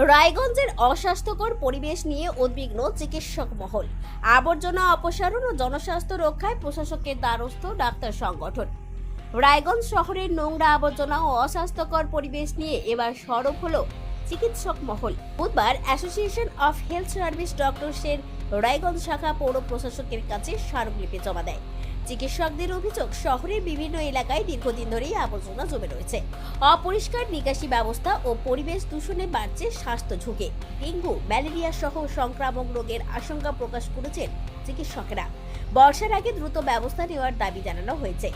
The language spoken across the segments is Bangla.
রায়গঞ্জের অস্বাস্থ্যকর পরিবেশ নিয়ে উদ্বিগ্ন চিকিৎসক মহল। আবর্জনা অপসারণ ও জনস্বাস্থ্য রক্ষায় প্রশাসকের দ্বারস্থ ডাক্তার সংগঠন। রায়গঞ্জ শহরের নোংরা আবর্জনা ও অস্বাস্থ্যকর পরিবেশ নিয়ে এবার সরব হলো চিকিৎসক মহল। বুধবার অ্যাসোসিয়েশন অফ হেলথ সার্ভিস ডক্টরসের রায়গঞ্জ শাখা পৌর প্রশাসকের কাছে স্মারকলিপি জমা দেয়। চিকিৎসকদের অভিযোগ, শহরের বিভিন্ন এলাকায় দীর্ঘদিন ধরেই আবর্জনা জমে রয়েছে। অপরিষ্কার নিকাশি ব্যবস্থা ও পরিবেশ দূষণে বাড়ছে স্বাস্থ্য ঝুঁকি। ডেঙ্গু, ম্যালেরিয়া সহ সংক্রামক রোগের আশঙ্কা প্রকাশ করেছেন চিকিৎসকেরা। বর্ষার আগে দ্রুত ব্যবস্থা নেওয়ার দাবি জানানো হয়েছে।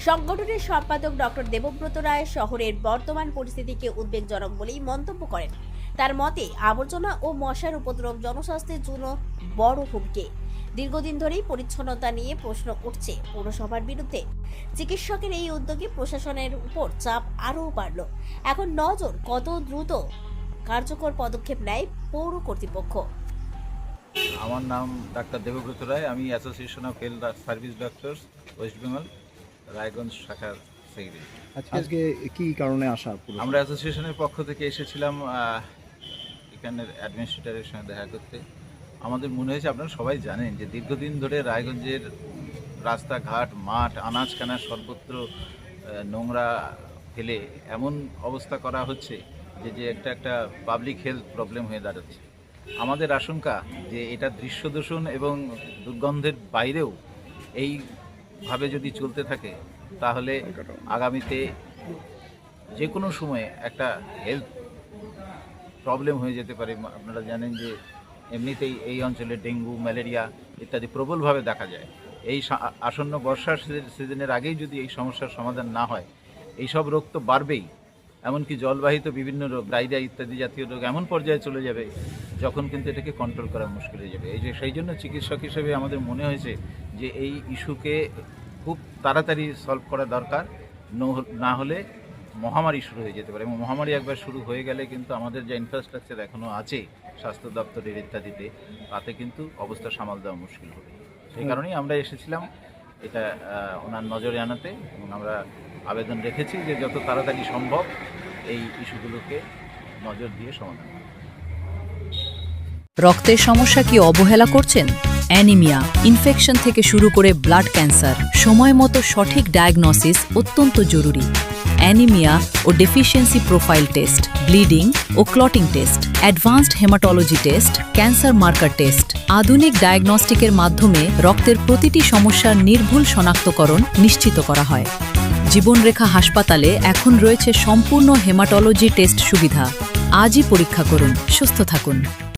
সংগঠনের সম্পাদক ডক্টর দেবব্রত রায় শহরের বর্তমান পরিস্থিতিকে উদ্বেগজনক বলেই মন্তব্য করেন। তার মতে, আবর্জনা ও মশার উপদ্রব জনস্বাস্থ্যের জন্য বড় হুমকি। দীর্ঘদিন ধরেই পরিচ্ছন্নতা নিয়ে প্রশ্ন উঠছে পৌরসভার বিরুদ্ধে। চিকিৎসকের এই উদ্যোগে প্রশাসনের উপর চাপ আরও বাড়ল। এখন নজর কত দ্রুত কার্যকর পদক্ষেপ নেয় পৌর কর্তৃপক্ষ। আমার নাম ডাক্তার দেবব্রত রায়। আমি association of health service doctors West Bengal Raiganj শাখার সেক্রেটারি। আজকে কি কারণে আসা? আমরা অ্যাসোসিয়েশনের পক্ষ থেকে এসেছিলাম এখানের অ্যাডমিনিস্ট্রেটরের সঙ্গে দেখা করতে। আমাদের মনে হয়েছে, আপনারা সবাই জানেন যে দীর্ঘদিন ধরে রায়গঞ্জের রাস্তাঘাট, মাঠ, আনাজকানা সর্বত্র নোংরা ফেলে এমন অবস্থা করা হচ্ছে যে একটা পাবলিক হেলথ প্রবলেম হয়ে দাঁড়াচ্ছে। আমাদের আশঙ্কা যে এটা দৃশ্যদূষণ এবং দুর্গন্ধের বাইরেও এইভাবে যদি চলতে থাকে তাহলে আগামীতে যে কোনো সময়ে একটা হেলথ প্রবলেম হয়ে যেতে পারে। আপনারা জানেন যে এমনিতেই এই অঞ্চলে ডেঙ্গু, ম্যালেরিয়া ইত্যাদি প্রবলভাবে দেখা যায়। এই আসন্ন বর্ষার সিজনের আগেই যদি এই সমস্যার সমাধান না হয়, এই সব রোগ তো বাড়বেই। এমনকি জলবাহিত বিভিন্ন রোগ, ডায়রিয়া ইত্যাদি জাতীয় রোগ এমন পর্যায়ে চলে যাবে যখন কিন্তু এটাকে কন্ট্রোল করা মুশকিল হয়ে যাবে। সেই জন্য চিকিৎসক হিসেবে আমাদের মনে হয়েছে যে এই ইস্যুকে খুব তাড়াতাড়ি সলভ করা দরকার, না হলে মহামারী শুরু হয়ে যেতে পারে। এবং মহামারী একবার শুরু হয়ে গেলে কিন্তু আমাদের যে ইনফ্রাস্ট্রাকচার এখনও আছে স্বাস্থ্য দপ্তরের ইত্যাদিতে, তাতে কিন্তু অবস্থা সামাল দেওয়া মুশকিল হবে। সেই কারণেই আমরা এসেছিলাম এটা ওনার নজরে আনাতে, এবং আমরা আবেদন রেখেছি যে যত তাড়াতাড়ি সম্ভব এই ইস্যুগুলোকে নজর দিয়ে সমাধান করা। রক্তের সমস্যা কি অবহেলা করছেন? অ্যানিমিয়া, ইনফেকশন থেকে শুরু করে ব্লাড ক্যান্সার, সময় মতো সঠিক ডায়াগনোসিস অত্যন্ত জরুরি। অ্যানিমিয়া ও ডেফিসিয়েন্সি প্রোফাইল টেস্ট, ব্লিডিং ও clotting test, advanced haematology test, cancer marker test, আধুনিক ডায়াগনস্টিকের মাধ্যমে রক্তের প্রতিটি সমস্যার নির্ভুল শনাক্তকরণ নিশ্চিত করা হয়। জীবনরেখা হাসপাতালে এখন রয়েছে সম্পূর্ণ হেমাটোলজি টেস্ট সুবিধা। আজই পরীক্ষা করুন, সুস্থ থাকুন।